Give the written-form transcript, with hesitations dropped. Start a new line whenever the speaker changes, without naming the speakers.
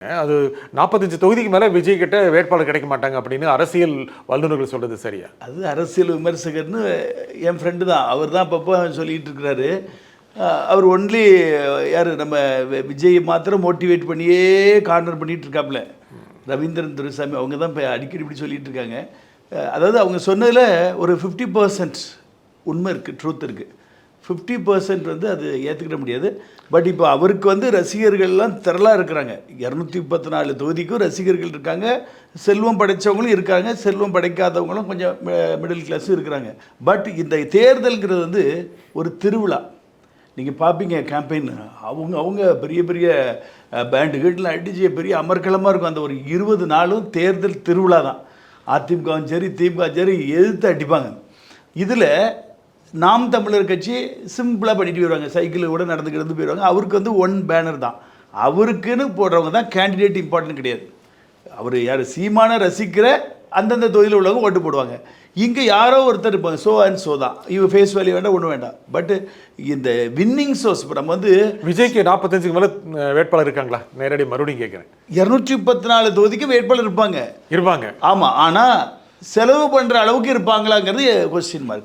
அது 45 தொகுதிக்கு மேலே விஜய் கிட்ட வேட்பாளர் கிடைக்க மாட்டாங்க அப்படின்னு அரசியல் வல்லுநர்கள் சொல்றது சரியா?
அது அரசியல் விமர்சகர்னு என் ஃப்ரெண்டு தான், அவர் தான் அப்பப்போ சொல்லிகிட்டு இருக்கிறாரு. அவர் ஒன்லி யார் நம்ம விஜய் மாத்திரம் மோட்டிவேட் பண்ணியே கார்னர் பண்ணிகிட்டு இருக்காப்புல. ரவீந்திரன் துரைசாமி அவங்க தான் இப்போ அடிக்கடி இப்படி சொல்லிகிட்டு இருக்காங்க. அதாவது அவங்க சொன்னதில் ஒரு 50% உண்மை இருக்குது, ட்ரூத் இருக்குது. 50% வந்து அது ஏற்றுக்கிட முடியாது. பட் இப்போ அவருக்கு வந்து ரசிகர்கள்லாம் திரளாக இருக்கிறாங்க. 234 தொகுதிக்கும் ரசிகர்கள் இருக்காங்க. செல்வம் படைத்தவங்களும் இருக்காங்க, செல்வம் படைக்காதவங்களும் கொஞ்சம் மிடில் கிளாஸும் இருக்கிறாங்க. பட் இந்த தேர்தல்ங்கிறது வந்து ஒரு திருவிழா. நீங்கள் பார்ப்பீங்க கேம்பெயின், அவங்க பெரிய பெரிய பேண்டு கீட்டில் அடிச்சு பெரிய அமர்க்களமாக இருக்கும். அந்த ஒரு 20 நாளும் தேர்தல் திருவிழா தான். அதிமுகவும் சரி திமுக சரி எதிர்த்து அடிப்பாங்க. இதில் நாம் தமிழர் கட்சி சிம்பிளாக பண்ணிட்டு போயிடுவாங்க, சைக்கிள் கூட நடந்துக்கிட்டு போயிடுவாங்க. அவருக்கு வந்து ஒன் பேனர் தான், அவருக்குன்னு போடுறவங்க தான் கேண்டிடேட் இம்பார்ட்டன்ட் கிடையாது. அவர் யார் சீமான ரசிக்கிற அந்தந்த தொகுதியில் உள்ளவங்க ஓட்டு போடுவாங்க. இங்கே யாரோ ஒருத்தர் இருப்பாங்க, ஸோ அண்ட் ஸோ தான். இவங்க ஃபேஸ் வேல்யூ வேண்டாம், ஒன்றும் வேண்டாம். பட் இந்த வின்னிங் சோர்ஸ் இப்போ நம்ம வந்து
விஜய்க்கு 45க்கு மேலே வேட்பாளர் இருக்காங்களா? நேரடி மறுபடியும் கேட்குறேன்.
234 தொகுதிக்கு வேட்பாளர் இருப்பாங்க.
ஆமாம்,
ஆனால் செலவு பண்ணுற அளவுக்கு இருப்பாங்களாங்கிறது கொஸ்டின் மார்க்.